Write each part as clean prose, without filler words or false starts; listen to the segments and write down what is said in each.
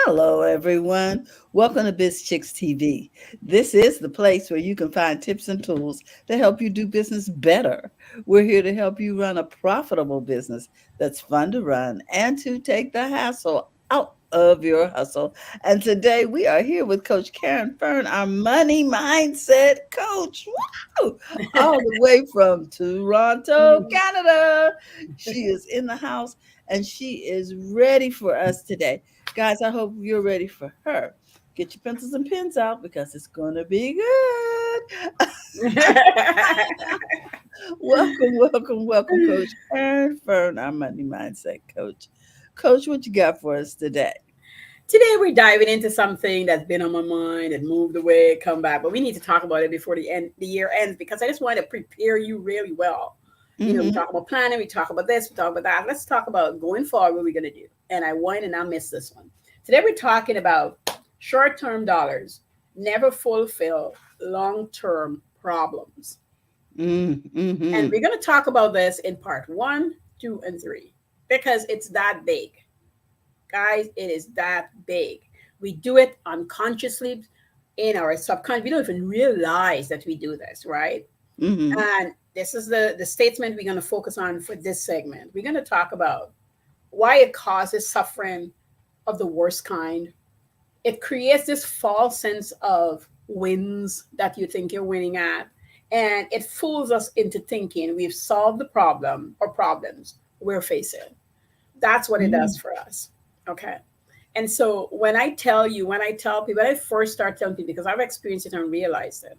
Hello, everyone. Welcome to BizChicks TV. This is the place where you can find tips and tools to help you do business better. We're here to help you run a profitable business that's fun to run and to take the hassle out of your hustle. And today we are here with Coach Caren Fern, our money mindset coach. Woo! All the way from Toronto, Canada. She is in the house and she is ready for us today. Guys, I hope you're ready for her. Get your pencils and pens out because it's going to be good. Welcome, Coach Aaron Fern, our money mindset coach. Coach, what you got for us today? Today we're diving into something that's been on my mind and moved away, come back, but we need to talk about it before the year ends because I just want to prepare you really well. We Mm-hmm. talk about planning, we talk about this, we talk about that. Let's talk about going forward what we're gonna do. And I want to not miss this one. Today we're talking about short-term dollars never fulfill long-term problems. And Mm-hmm. we're gonna talk about this in part one, two, and three because it's that big. Guys, it is that big. We do it unconsciously in our subconscious. We don't even realize that we do this, right? Mm-hmm. And this is the statement we're going to focus on for this segment. We're going to talk about why it causes suffering of the worst kind. It creates this false sense of wins that you think you're winning at. And it fools us into thinking we've solved the problem or problems we're facing. That's what it does for us. Okay. And so when I tell people, when I first start telling people, because I've experienced it and realized it,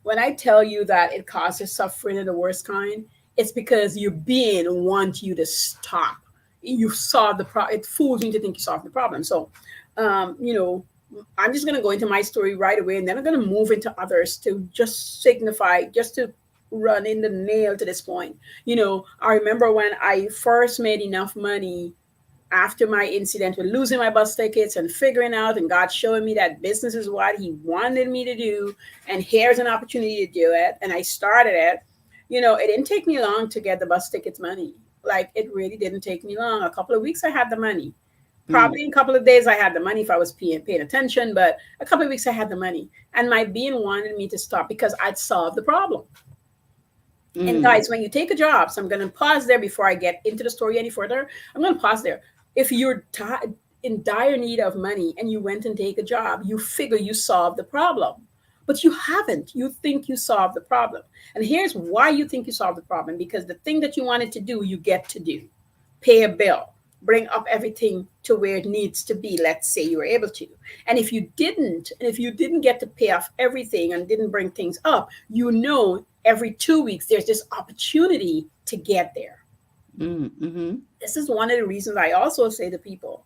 when I tell you that it causes suffering of the worst kind, it's because your being wants you to stop. You solve the problem. It fools you to think you solved the problem. So, um, you know, I'm just going to go into my story right away, and then I'm going to move into others to just signify, just to run in the nail to this point. I remember when I first made enough money after my incident with losing my bus tickets and figuring out and God showing me that business is what he wanted me to do and here's an opportunity to do it and I started it. It didn't take me long to get the bus tickets money. Like it really didn't take me long. A couple of weeks I had the money. Mm-hmm. Probably in a couple of days I had the money if I was paying attention, but a couple of weeks I had the money. And my being wanted me to stop because I'd solved the problem. And Mm-hmm. guys, when you take a job, so I'm going to pause there before I get into the story any further. I'm going to pause there. If you're in dire need of money and you went and take a job, you figure you solved the problem, but you haven't. You think you solved the problem. And here's why you think you solved the problem, because the thing that you wanted to do, you get to do. Pay a bill, bring up everything to where it needs to be. Let's say you were able to. And if you didn't get to pay off everything and didn't bring things up, every 2 weeks there's this opportunity to get there. Mm-hmm. This is one of the reasons I also say to people,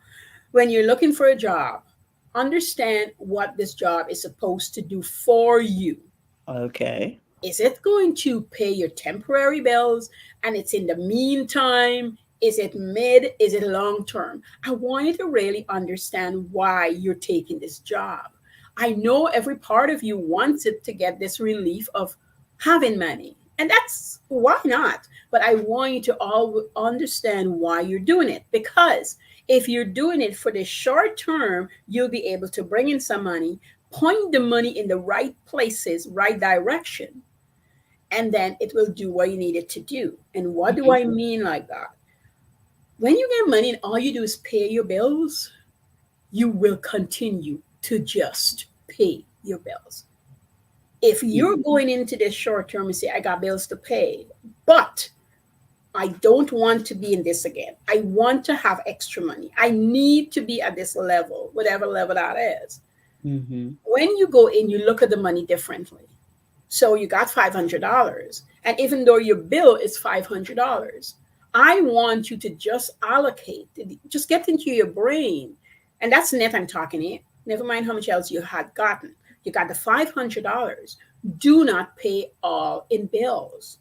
when you're looking for a job, understand what this job is supposed to do for you. Okay. Is it going to pay your temporary bills and it's in the meantime? Is it mid? Is it long term? I want you to really understand why you're taking this job. I know every part of you wants it to get this relief of having money. And that's why not? But I want you to all understand why you're doing it. Because if you're doing it for the short term, you'll be able to bring in some money, point the money in the right places, right direction, and then it will do what you need it to do. And what do I mean like that? When you get money and all you do is pay your bills, you will continue to just pay your bills. If you're Mm-hmm. going into this short term and say, I got bills to pay, but I don't want to be in this again. I want to have extra money. I need to be at this level, whatever level that is. Mm-hmm. When you go in, you look at the money differently. So you got $500. And even though your bill is $500, I want you to just allocate, just get into your brain. And that's net I'm talking here. Never mind how much else you had gotten. You got the $500. Do not pay all in bills.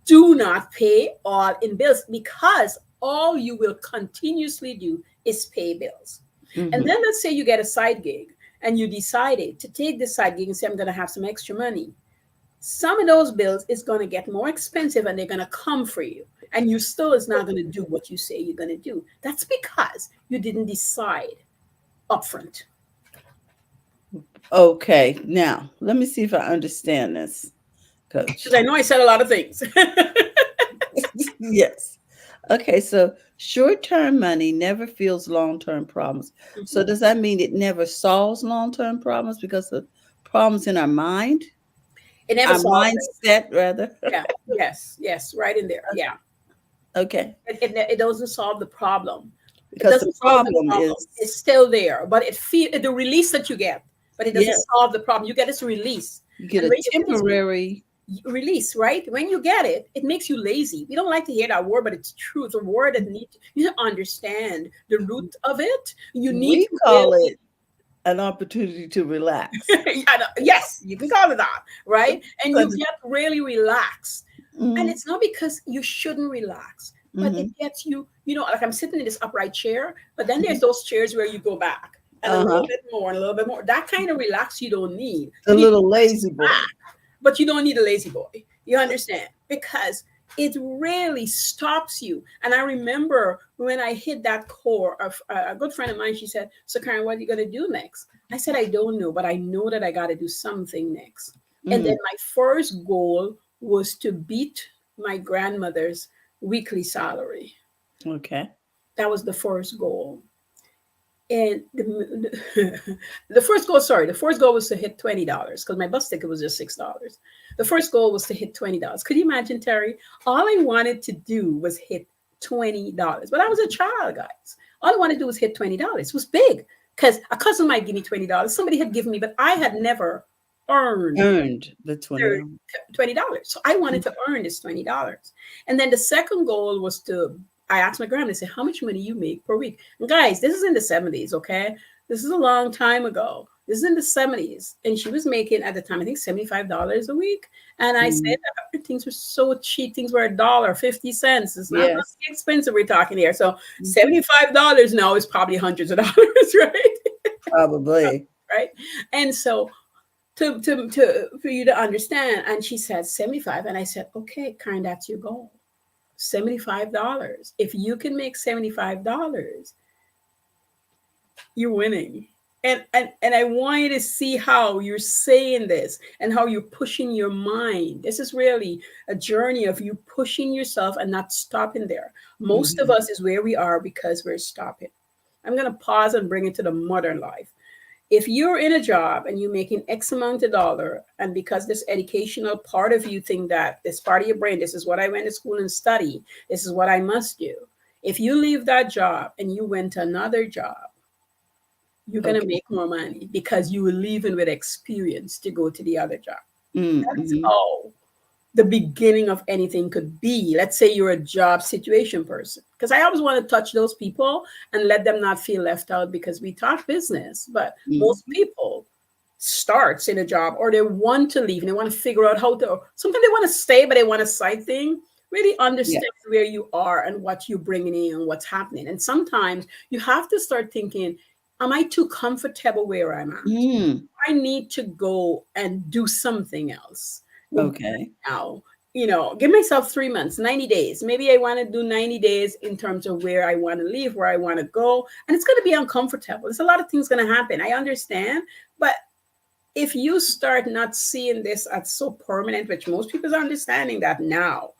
Do not pay all in bills because all you will continuously do is pay bills. And Mm-hmm. then let's say you get a side gig and you decided to take this side gig and say, I'm going to have some extra money. Some of those bills is going to get more expensive and they're going to come for you. and you still is not going to do what you say you're going to do. That's because you didn't decide upfront. Okay, now let me see if I understand this, Because Coach. I know I said a lot of things. Yes. Okay, so short-term money never feels long-term problems. So does that mean it never solves long-term problems because the problems in our mind, It never our solves it. mindset rather? Yeah. Yes. Yes. Right in there. Yeah. Okay, It doesn't solve the problem. It because the doesn't solve the problem problem. is, It's still there, but it feel the release that you get, but it doesn't yes, solve the problem. You get this release, you get and a when you get this temporary, release, right? When you get it, it makes you lazy. We don't like to hear that word, but it's true. It's a word that you need to understand the root of it. You need we to call really it an opportunity to relax. yes, you can call it that, right? And So you get really relaxed. And mm-hmm, it's not because you shouldn't relax, but it mm-hmm, gets you, like I'm sitting in this upright chair, but then there's those chairs where you go back and a little uh-huh, bit more and a little bit more. That kind of relax you don't need. the You need to little relax lazy boy. back, but you don't need a lazy boy. You understand? Because it really stops you. And I remember when I hit that core of a good friend of mine, she said, "So Karen, what are you going to do next?" I said, "I don't know, but I know that I got to do something next." And then Mm, my first goal was to beat my grandmother's weekly salary. okay. That was the first goal. And the first goal, sorry, the first goal was to hit $20 because my bus ticket was just $6. The first goal was to hit $20. Could you imagine, Terry? All I wanted to do was hit $20. But I was a child, guys. All I wanted to do was hit $20. It was big because a cousin might give me $20. Somebody had given me, but I had never earned Earned the their $20. $20. So I wanted to earn this $20. And then the second goal was to, I asked my grandma, I said, how much money you make per week? And guys, this is in the 70s, okay? This is a long time ago. This is in the 70s. And she was making at the time, I think $75 a week. And I said Mm, that things were so cheap. Things were $1.50. It's not yes. expensive we're talking here. So Mhm. $75 now is probably hundreds of dollars, right? Probably. Right. And so to for you to understand. And she said 75. And I said, okay, Karen, that's your goal. $75. If you can make $75, you're winning. And I want you to see how you're saying this and how you're pushing your mind. This is really a journey of you pushing yourself and not stopping there. Most of Mhm. us is where we are because we're stopping. I'm going to pause and bring it to the modern life. If you're in a job and you're making X amount of dollar, and because this educational part of you think that this part of your brain, this is what I went to school and study, this is what I must do. If you leave that job and you went to another job, you're gonna Okay. make more money because you were leaving with experience to go to the other job. Mm, That's mhm. how the beginning of anything could be. Let's say you're a job situation person. Because I always want to touch those people and let them not feel left out because we talk business, but most Mhm. people starts in a job or they want to leave and they want to figure out how to, sometimes they want to stay, but they want a side thing. Really Yeah. understand where you are and what you're bringing in and what's happening. And sometimes you have to start thinking, am I too comfortable where I'm at? Mm, I need to go and do something else okay. now. Give myself 3 months, 90 days. Maybe I want to do 90 days in terms of where I want to live, where I want to go. And it's going to be uncomfortable. There's a lot of things going to happen. I understand. But if you start not seeing this as so permanent, which most people are understanding that now,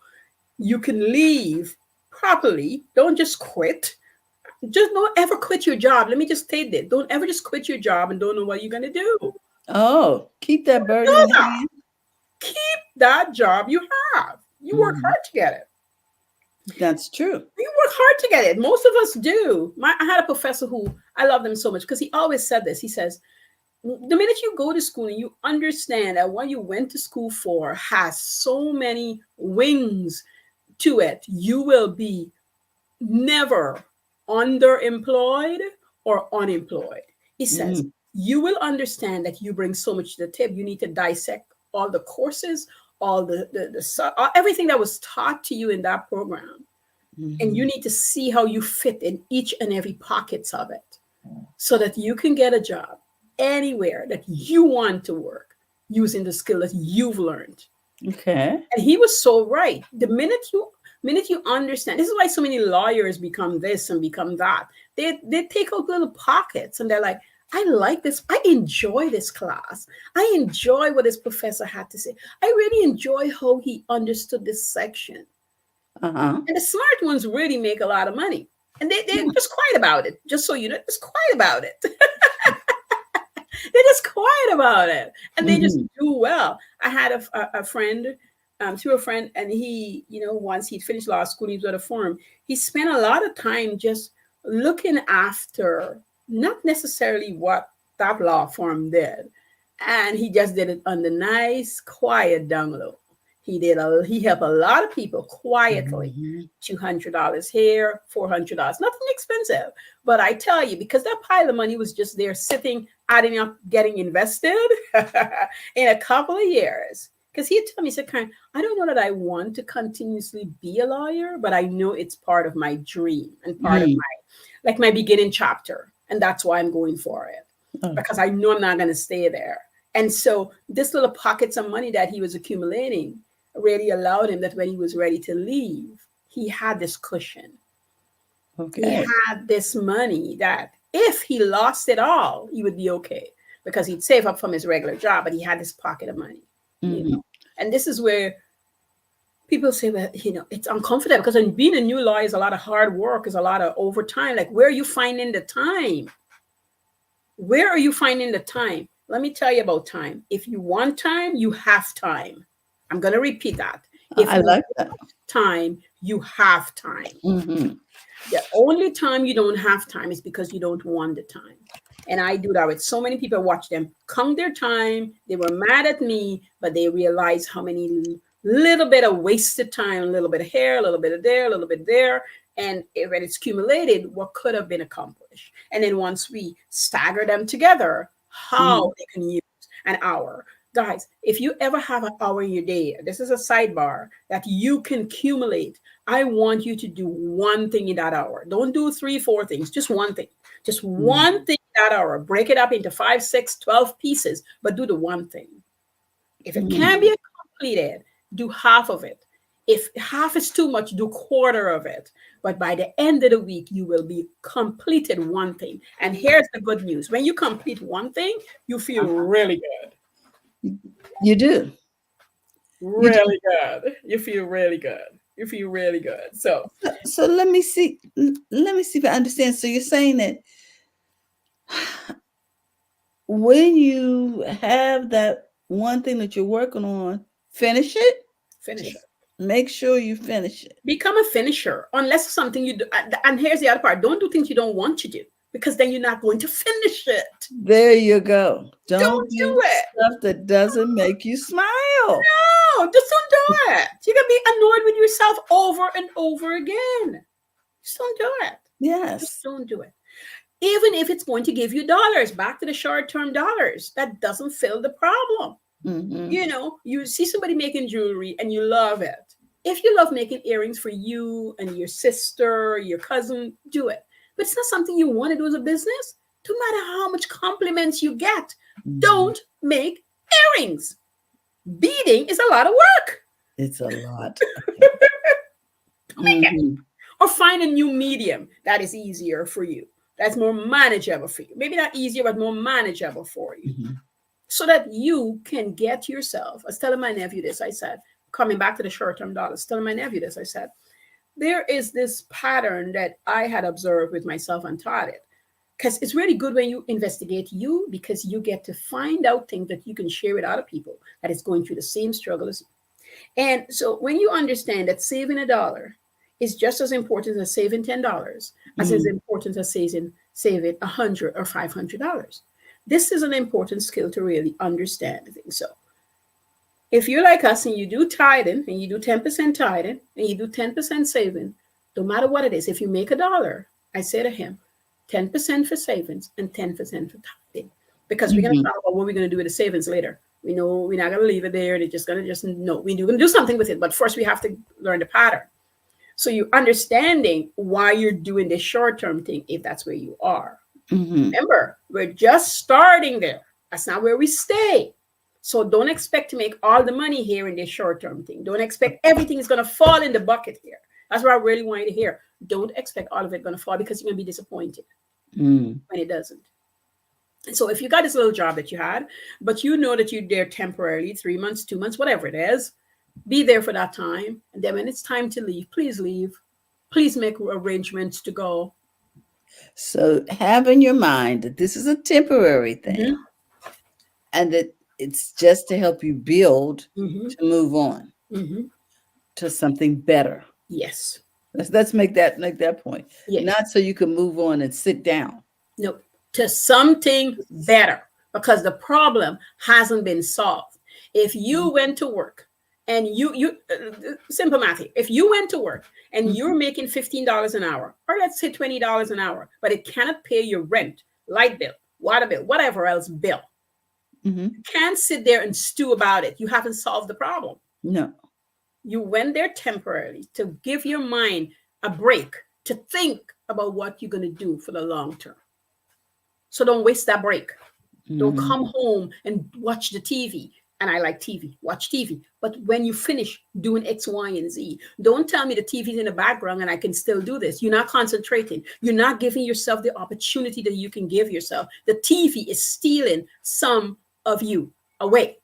you can leave properly. Don't just quit. Just don't ever quit your job. Let me just state that. Don't ever just quit your job and don't know what you're going to do. Oh, keep that bird in Do the that. hand. Keep that job you have. You work Mhm. hard to get it. That's true. You work hard to get it. Most of us do. I had a professor who I love them so much because he always said this. He says, the minute you go to school and you understand that what you went to school for has so many wings to it, you will be never underemployed or unemployed. He says, Mm, you will understand that you bring so much to the table. You need to dissect all the courses, all everything that was taught to you in that program. And you mhm. need to see how you fit in each and every pockets of it so that you can get a job anywhere that you want to work using the skill that you've learned. Okay. And he was so right. The minute you Minute you understand, this is why so many lawyers become this and become that. They take out little pockets and they're like, I like this. I enjoy this class. I enjoy what this professor had to say. I really enjoy how he understood this section. Uh-huh. And the smart ones really make a lot of money. And they're just quiet about it. Just so you know, just quiet about it. They're just quiet about it. And they just Mm-hmm. do well. I had a friend, through a friend, and he, once he'd finished law school, he was at a firm. He spent a lot of time just looking after not necessarily what that law firm did. And he just did it on the nice, quiet down low. He helped a lot of people quietly. Mm-hmm. $200 here, $400, nothing expensive. But I tell you, because that pile of money was just there sitting, adding up, getting invested in a couple of years. Because he'd tell me, he said, Karen, I don't know that I want to continuously be a lawyer, but I know it's part of my dream and part of Mm-hmm. my beginning chapter. And that's why I'm going for it. Oh. Because I know I'm not going to stay there. And so this little pockets of money that he was accumulating really allowed him that when he was ready to leave, he had this cushion. He Okay. had this money that if he lost it all, he would be okay because he'd save up from his regular job, but he had this pocket of money, Mm-hmm. And this is where people say, well, it's uncomfortable because being a new lawyer is a lot of hard work, is a lot of overtime. Like, where are you finding the time? Where are you finding the time? Let me tell you about time. If you want time, you have time. I'm going to repeat that. If I you like that. want time, you have time. Mm-hmm. The only time you don't have time is because you don't want the time. And I do that with so many people. I watch them count their time. They were mad at me, but they realize how many little bit of wasted time, a little bit of here, a little bit of there, a little bit there. And when it's accumulated, what could have been accomplished. And then once we stagger them together, Mm-hmm. how they can use an hour. Guys, if you ever have an hour in your day, this is a sidebar that you can accumulate. I want you to do one thing in that hour. Don't do 3, 4 things, just one thing. Just one thing in that hour. Break it up into 5, 6, 12 pieces, but do the one thing. If it Mm-hmm. can be completed, do half of it. If half is too much, do quarter of it. But by the end of the week, you will be completed one thing. And here's the good news. When you complete one thing, you feel really good. You do. You do. Really good. You feel really good. You feel really good. So So let me see. Let me see if I understand. So you're saying that when you have that one thing that you're working on, finish it. finish it. Just make sure you finish it. Become a finisher. Unless it's something you do. And here's the other part. Don't do things you don't want to do because then you're not going to finish it. There you go. Don't Don't do do it. stuff that doesn't make you smile. No, just don't do it. You're going to be annoyed with yourself over and over again. Just don't do it. Just Yes. don't do it. Even if it's going to give you dollars, back to the short-term dollars, that doesn't fill the problem. Mm-hmm. You see somebody making jewelry and you love it. If you love making earrings for you and your sister, your cousin, do it. But it's not something you want to do as a business. No matter how much compliments you get, don't make earrings. Beading is a lot of work. It's a lot. Don't make it. Mm-hmm. Or find a new medium that is easier for you. That's more manageable for you. Maybe not easier, but more manageable for you. Mm-hmm. So that you can get yourself. I was telling my nephew this, I said, coming back to the short-term dollars, telling my nephew this, I said, there is this pattern that I had observed with myself and taught it. Because it's really good when you investigate you because you get to find out things that you can share with other people that is going through the same struggle as you. And so when you understand that saving $1 is just as important as saving $10, as important as saving $100 or $500. This is an important skill to really understand things. So if you're like us and you do tithing and you do 10% tithing and you do 10% saving, no matter what it is, if you make $1, I say to him, 10% for savings and 10% for tithing. Because we're going to talk about what we're going to do with the savings later. We know we're not going to leave it there. They're just going to no, we're going to do something with it. But first we have to learn the pattern. So you're understanding why you're doing this short-term thing if that's where you are. Mm-hmm. Remember, we're just starting there. That's not where we stay. So don't expect to make all the money here in this short-term thing. Don't expect everything is going to fall in the bucket here. That's what I really want you to hear. Don't expect all of it going to fall, because you're going to be disappointed Mm. when it doesn't. And so if you got this little job that you had, but you know that you're there temporarily, 3 months, 2 months, whatever it is, be there for that time. And then when it's time to leave, please leave. Please make arrangements to go. So have in your mind that this is a temporary thing Hmm. and that it's just to help you build Hmm. to move on Hmm. to something better. Yes. Let's make that point. Yes. Not so you can move on and sit down. No. To something better, because the problem hasn't been solved. If you went to work and simple math, if you went to work and Mm-hmm. you're making $15 an hour, or let's say $20 an hour, but it cannot pay your rent, light bill, water bill, whatever else bill, Mm-hmm. you can't sit there and stew about it. You haven't solved the problem. No. You went there temporarily to give your mind a break, to think about what you're going to do for the long term. So don't waste that break. Don't Mm-hmm. come home and watch the TV. And I like TV, watch TV. But when you finish doing X, Y, and Z, don't tell me the TV's in the background and I can still do this. You're not concentrating. You're not giving yourself the opportunity that you can give yourself. The TV is stealing some of you away.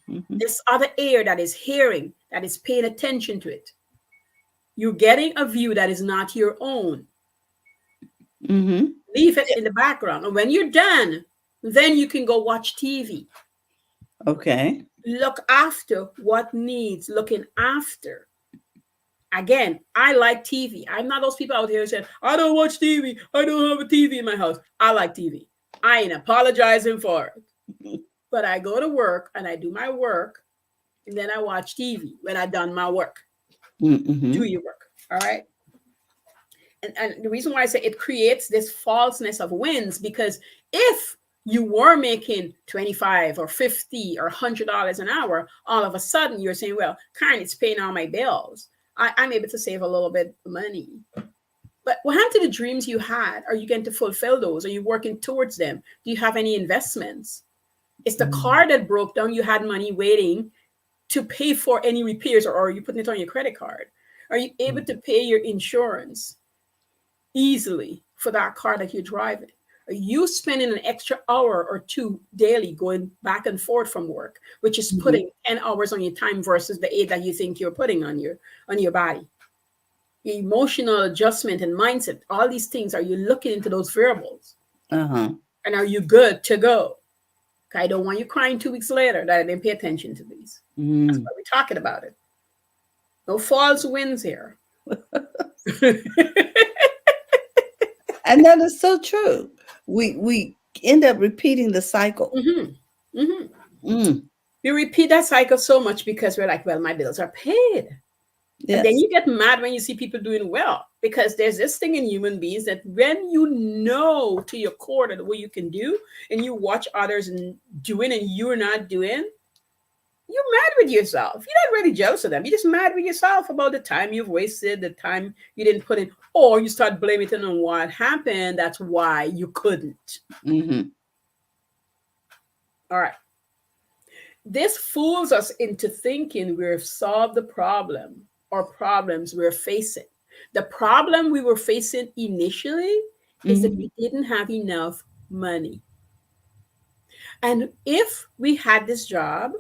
Mm-hmm. This other ear that is hearing, that is paying attention to it. You're getting a view that is not your own. Mm-hmm. Leave it in the background. And when you're done, then you can go watch TV. Okay. Look after what needs looking after. Again, I like TV. I'm not those people out here saying, I don't watch TV. I don't have a TV in my house. I like TV. I ain't apologizing for it. But I go to work and I do my work, and then I watch TV when I done my work. Mm-hmm. Do your work. All right. And the reason why I say it creates this falseness of wins, because if you were making 25 or 50 or $100 an hour, all of a sudden you're saying, well, Caren, it's paying all my bills. I'm able to save a little bit of money. But what happened to the dreams you had? Are you going to fulfill those? Are you working towards them? Do you have any investments? It's the car that broke down. You had money waiting to pay for any repairs, or are you putting it on your credit card? Are you able to pay your insurance easily for that car that you're driving? Are you spending an extra hour or two daily going back and forth from work, which is Mm-hmm. putting 10 hours on your time versus the 8 that you think you're putting on your body? Emotional adjustment and mindset, all these things, are you looking into those variables? Uh-huh. And are you good to go? I don't want you crying 2 weeks later that I didn't pay attention to these. That's Mm. why we're talking about it. No false wins here. And that is so true. We end up repeating the cycle. Mm-hmm. Mm-hmm. Mm. We repeat that cycle so much because we're like, well, my bills are paid. And then Yes. you get mad when you see people doing well, because there's this thing in human beings that when you know to your core that what you can do, and you watch others and doing and you're not doing, you're mad with yourself. You're not really jealous of them. You're just mad with yourself about the time you've wasted, the time you didn't put in, or you start blaming it on what happened. That's why you couldn't. Mm-hmm. All right. This fools us into thinking we've solved the problem or problems we're facing. The problem we were facing initially is that Mm-hmm. we didn't have enough money. And if we had this job,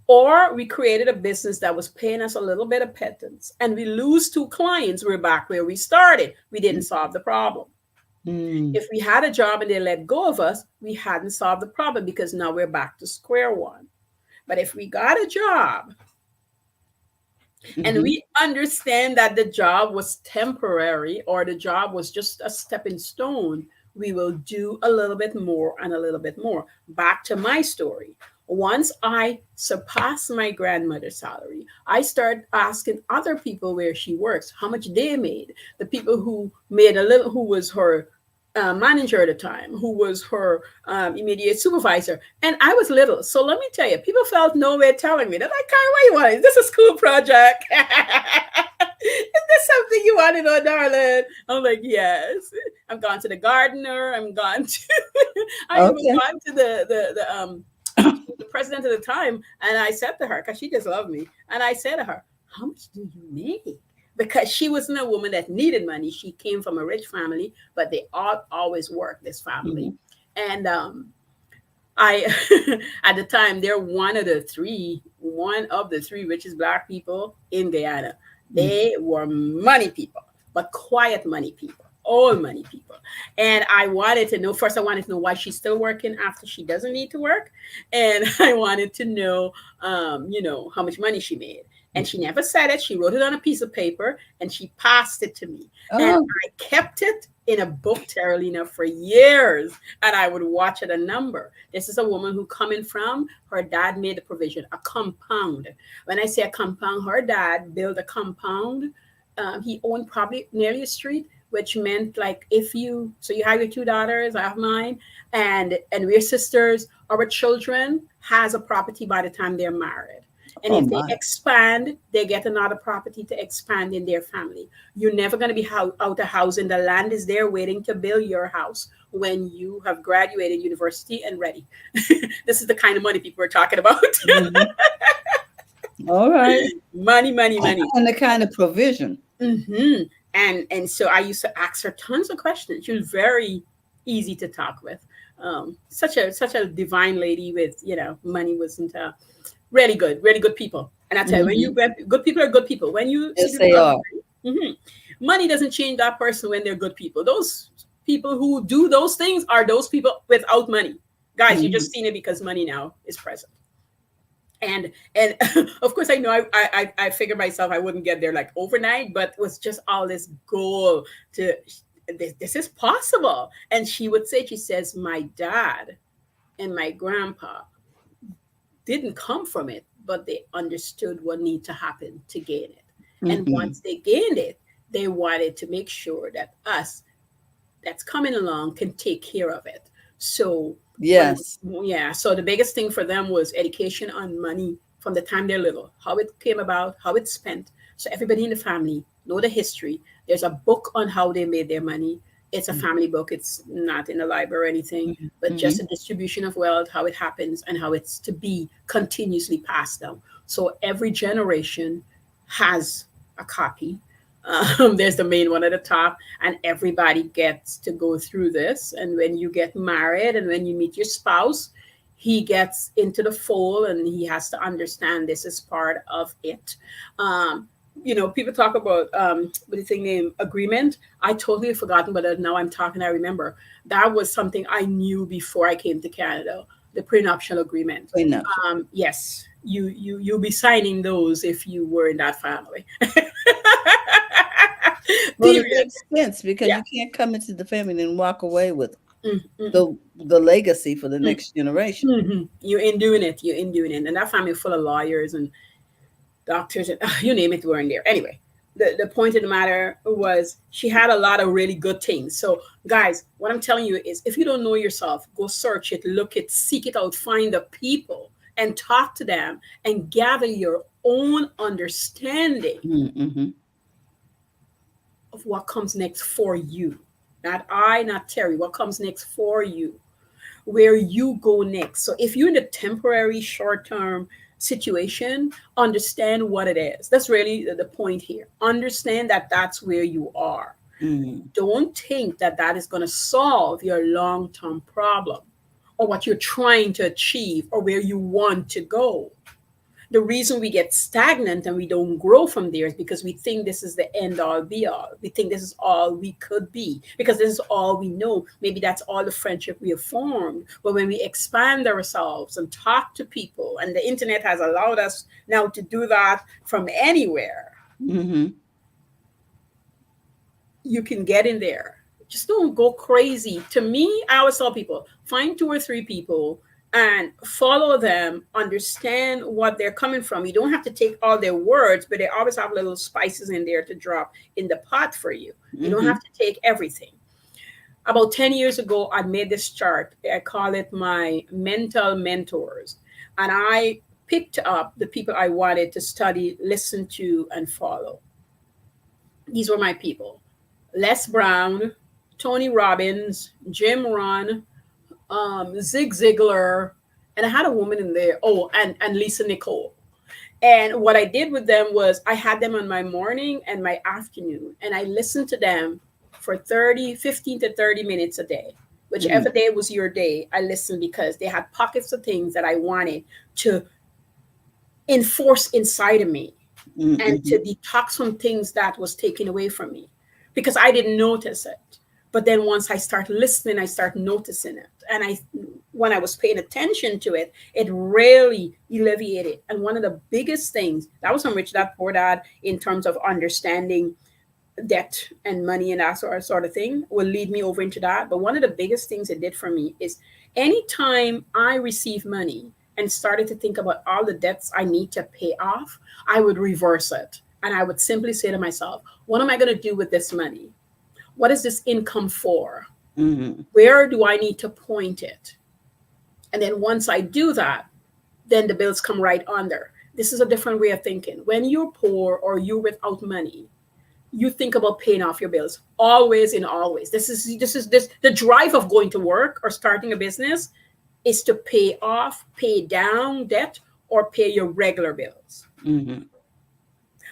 or we created a business that was paying us a little bit of pittance, and we lose 2 clients, we're back where we started. We didn't solve the problem. Mm. If we had a job and they let go of us, we hadn't solved the problem, because now we're back to square one. But if we got a job and Mm-hmm. we understand that the job was temporary, or the job was just a stepping stone, we will do a little bit more and a little bit more. Back to my story. Once I surpassed my grandmother's salary, I started asking other people where she works how much they made. The people who made a little, who was her manager at the time, who was her immediate supervisor. And I was little. So let me tell you, people felt no way telling me. They're like, Karen, what you want? Is this a school project? Is this something you want to know, darling? I'm like, yes. I'm gone to the gardener. I'm gone to, I even Okay. gone to the president at the time. And I said to her, because she just loved me. And I said to her, how much do you make? because she wasn't a woman that needed money. She came from a rich family, but they all always worked, this family. Mhm. And I at the time they're one of the three richest black people in Guyana. Mhm. They were money people, but quiet money people, all money people. And I wanted to know, first I wanted to know why she's still working after she doesn't need to work. And I wanted to know how much money she made. And she never said it. She wrote it on a piece of paper and she passed it to me. And Oh, I kept it in a book, Terralina, for years. And I would watch it a number. This is a woman who coming from, her dad made the provision, a compound. When I say a compound, her dad built a compound. He owned probably nearly a street, which meant like if you, so you have your two daughters, I have mine, and we're sisters, our children has a property by the time they're married. And oh if they my. expand, they get another property to expand in their family. You're never going to be out of housing. The land is there waiting to build your house when you have graduated university and ready. This is the kind of money people are talking about. Mhm. All right. Money, money, money. And the kind of provision. And so I used to ask her tons of questions. She was very easy to talk with. Such a divine lady with money wasn't really good people. And I tell you, when you Mhm. get good people are good people. When you see Yes, people they have are. money, money doesn't change that person when they're good people. Those people who do those things are those people without money. Guys, you Mhm. just seen it because money now is present. And of course I know I figured myself I wouldn't get there like overnight, but it was just all this goal to this is possible. And she says my dad and my grandpa didn't come from it, but they understood what needed to happen to gain it. And Mhm. once they gained it, they wanted to make sure that us that's coming along can take care of it. So when Yes. yeah, so the biggest thing for them was education on money from the time they're little, how it came about, how it's spent. So everybody in the family know the history. There's a book on how they made their money. It's a Mhm. family book. It's not in the library or anything, Mhm. but just Mhm. a distribution of wealth, how it happens, and how it's to be continuously passed down. So every generation has a copy. There's the main one at the top, and everybody gets to go through this. And when you get married and when you meet your spouse, he gets into the fold and he has to understand this is part of it. Um, People talk about what is the name agreement. I totally forgotten, but now I'm talking. I remember that was something I knew before I came to Canada. The prenuptial agreement. Enough. Yes, you'll be signing those if you were in that family. Well, it Period. makes sense because Yeah. you can't come into the family and walk away with Mm, mm, the legacy for the mm, next generation. You're in doing it. You're in doing it. And that family full of lawyers and doctors and you name it were in there. Anyway, the point of the matter was she had a lot of really good things. So, guys, what I'm telling you is if you don't know yourself, go search it, look it, seek it out, find the people and talk to them and gather your own understanding Mm-hmm. of what comes next for you. Not I, not Terry, what comes next for you, where you go next. So if you're in a temporary short term situation, understand what it is. That's really the point here. Understand that that's where you are. Mm-hmm. Don't think that that is going to solve your long term problem or what you're trying to achieve or where you want to go. The reason we get stagnant and we don't grow from there is because we think this is the end all be all. We think this is all we could be because this is all we know. Maybe that's all the friendship we have formed. But when we expand ourselves and talk to people, and the internet has allowed us now to do that from anywhere, Mm-hmm. you can get in there. Just don't go crazy. To me, I always tell people find two or three people and follow them, understand what they're coming from. You don't have to take all their words, but they always have little spices in there to drop in the pot for you. You don't Mm-hmm. have to take everything. About 10 years ago, I made this chart. I call it my mental mentors. And I picked up the people I wanted to study, listen to, and follow. These were my people: Les Brown, Tony Robbins, Jim Rohn, Zig Ziglar, and I had a woman in there. Oh, and Lisa Nicole. And what I did with them was I had them on my morning and my afternoon, and I listened to them for 15 to 30 minutes a day. Mm-hmm. Whichever day was your day, I listened because they had pockets of things that I wanted to enforce inside of me and Mm-hmm. to detox from things that was taken away from me because I didn't notice it. But then once I start listening, I start noticing it. And when I was paying attention to it, it really alleviated. And one of the biggest things that was from Rich Dad Poor Dad in terms of understanding debt and money and that sort of thing will lead me over into that. But one of the biggest things it did for me is anytime I receive money and started to think about all the debts I need to pay off, I would reverse it. And I would simply say to myself, what am I going to do with this money? What is this income for? Mm-hmm. Where do I need to point it? And then once I do that, then the bills come right under. This is a different way of thinking. When you're poor or you're without money, you think about paying off your bills always and always. This the drive of going to work or starting a business is to pay off, pay down debt, or pay your regular bills. Mm-hmm.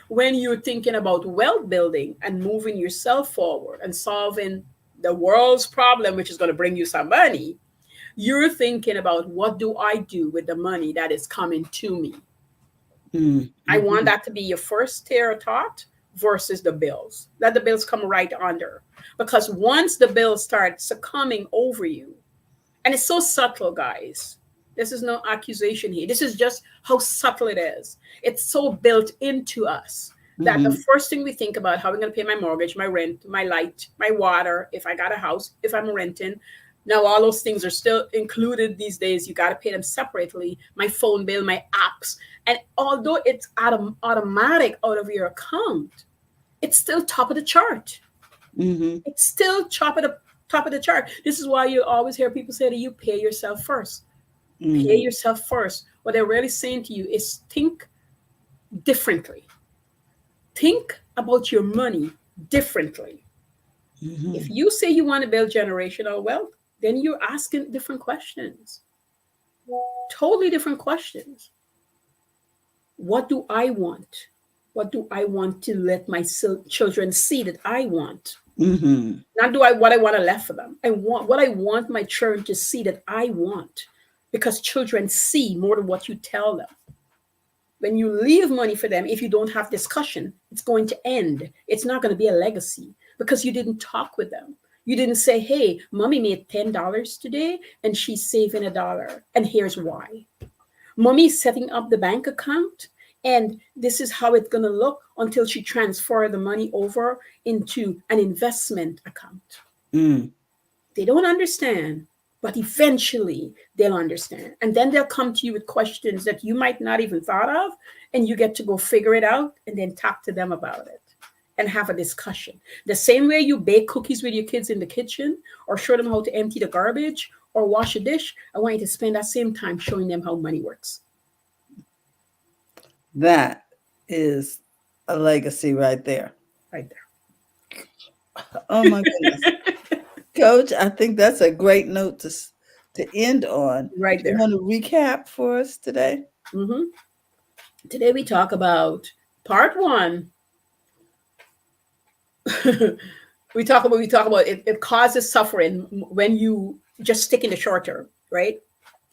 When you're thinking about wealth building and moving yourself forward and solving the world's problem, which is going to bring you some money, you're thinking about what do I do with the money that is coming to me. I want Mm-hmm. that to be your first tier of thought versus the bills. Let the bills come right under. Because once the bills start succumbing over you, and it's so subtle, guys. This is no accusation here. This is just how subtle it is. It's so built into us that the Mm-hmm. first thing we think about how we're going to pay my mortgage, my rent, my light, my water, if I got a house, if I'm renting. Now, all those things are still included these days. You got to pay them separately. My phone bill, my apps. And although it's automatic out of your account, it's still top of the chart. Mm-hmm. It's still top of the chart. This is why you always hear people say to you, pay yourself first. Pay Mm-hmm. yourself first. What they're really saying to you is think differently. Think about your money differently. If Mm-hmm. you say you want to build generational wealth, then you're asking different questions, totally different questions. What do I want? What do I want to let my children see that I want? Mm-hmm. Not do I what I want to left for them. I want what I want my children to see that I want. Because children see more than what you tell them. When you leave money for them, if you don't have discussion, it's going to end. It's not going to be a legacy because you didn't talk with them. You didn't say, hey, mommy made $10 today and she's saving $1. And here's why. Mommy's setting up the bank account and this is how it's going to look until she transfer the money over into an investment account. Mm-hmm. They don't understand, but eventually they'll understand. And then they'll come to you with questions that you might not even thought of, and you get to go figure it out and then talk to them about it and have a discussion. The same way you bake cookies with your kids in the kitchen or show them how to empty the garbage or wash a dish, I want you to spend that same time showing them how money works. That is a legacy right there. Right Oh my goodness. there. Coach, I think that's a great note to end on. Right You there. want to recap for us today? hmm Today we talk about part one. We talk about it causes suffering when you just stick in the short term, right?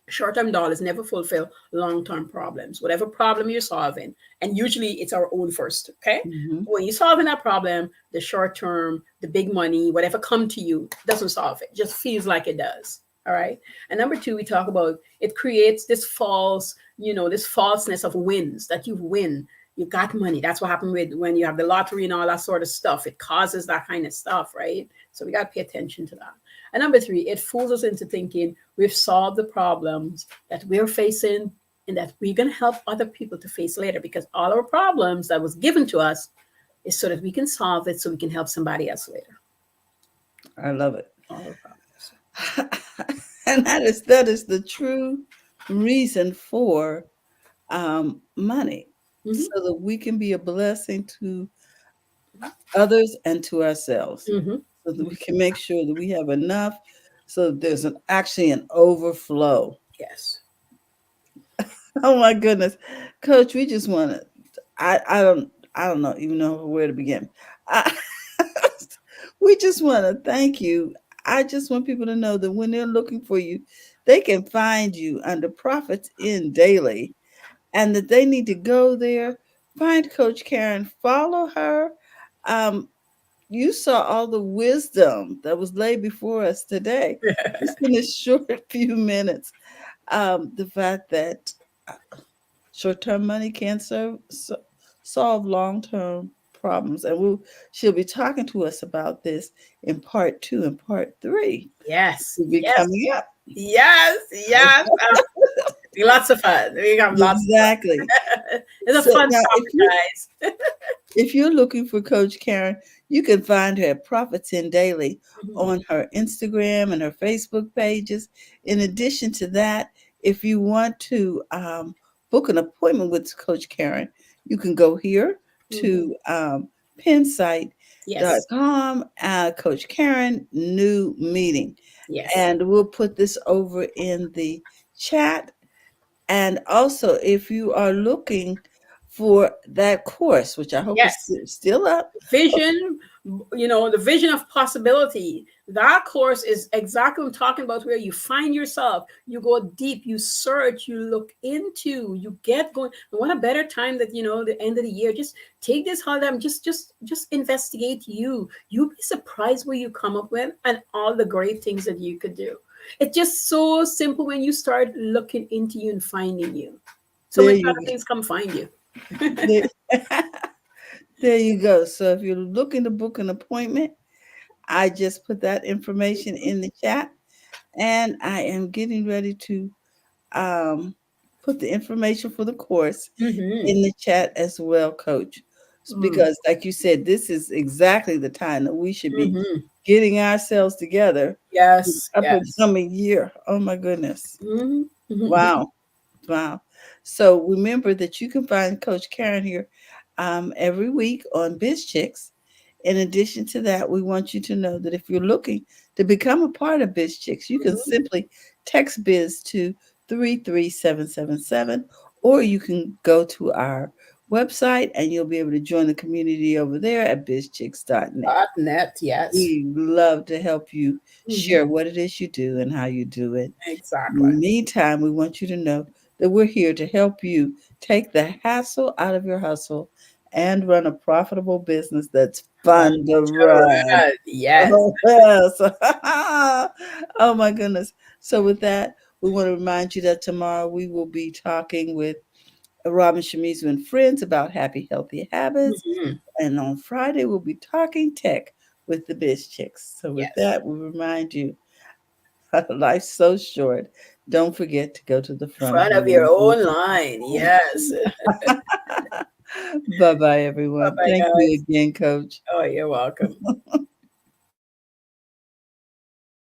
Short-term dollars never fulfill long-term problems. Whatever problem you're solving, and usually it's our own first, okay? Mm-hmm. When you're solving that problem, the short term, the big money, whatever come to you doesn't solve it. Just feels like it does. All right. And number two, we talk about it creates this false, this falseness of wins that you win. You got money. That's what happened with when you have the lottery and all that sort of stuff. It causes that kind of stuff, right? So we got to pay attention to that. And number three, it fools us into thinking we've solved the problems that we're facing and that we're going to help other people to face later because all our problems that was given to us is so that we can solve it so we can help somebody else later. I love it. All our problems. And that is the true reason for money, Mm-hmm. so that we can be a blessing to others and to ourselves, Mm-hmm. so that we can make sure that we have enough, so that there's actually an overflow. Yes. Oh my goodness, Coach, we just want to. I don't know even know where to begin. I, we just want to thank you. I just want people to know that when they're looking for you, they can find you under Profits in Daily, and that they need to go there, find Coach Caren, follow her. Um, you saw all the wisdom that was laid before us today, just in a short few minutes. The fact that short-term money can solve long-term problems, and she'll be talking to us about this in part two and part three. Yes, Will be yes, coming up. yes, yes. Be lots of fun. We got lots of Exactly. fun. It's a So fun now, topic, guys. if you're looking for Coach Caren, you can find her at Profits in Daily Mhm, on her Instagram and her Facebook pages. In addition to that, if you want to book an appointment with Coach Caren, you can go here mhm. to Yes, pinsite.com, Coach Caren, new meeting. yes, And we'll put this over in the chat. And also, if you are looking for that course, which I hope is yes. still up. Vision, the vision of possibility. That course is exactly what I'm talking about, where you find yourself, you go deep, you search, you look into, you get going. And what a better time that, the end of the year, just take this holiday and just investigate you. You'll be surprised what you come up with and all the great things that you could do. It's just so simple when you start looking into you and finding you. So There many you other things come find you. there, there you go. So if you're looking to book an appointment, I just put that information in the chat, and I am getting ready to um, put the information for the course Hmm. in the chat as well, Coach. Mm. Because, like you said, this is exactly the time that we should be Hmm. getting ourselves together for Yes, the up and yes. coming year. Oh my goodness! Mhm. Wow. Wow. So remember that you can find Coach Caren here every week on BizChicks. In addition to that, we want you to know that if you're looking to become a part of BizChicks, you can Mhm. simply text Biz to 33777, or you can go to our website and you'll be able to join the community over there at bizchicks.net. .net, yes. We love to help you Mhm. share what it is you do and how you do it. Exactly. Meantime, we want you to know that we're here to help you take the hassle out of your hustle and run a profitable business that's fun to run. Yes. Oh, yes. Oh, my goodness. So, with that, we want to remind you that tomorrow we will be talking with Robin Shamizu and friends about happy, healthy habits. Mhm. And on Friday, we'll be talking tech with the Biz Chicks. So, with Yes. that, we remind you life's so short. Don't forget to go to the front of Front your of your own own line. Yes. line. Bye bye, everyone. Bye-bye, Thank you guys. again, Coach. Oh, you're welcome.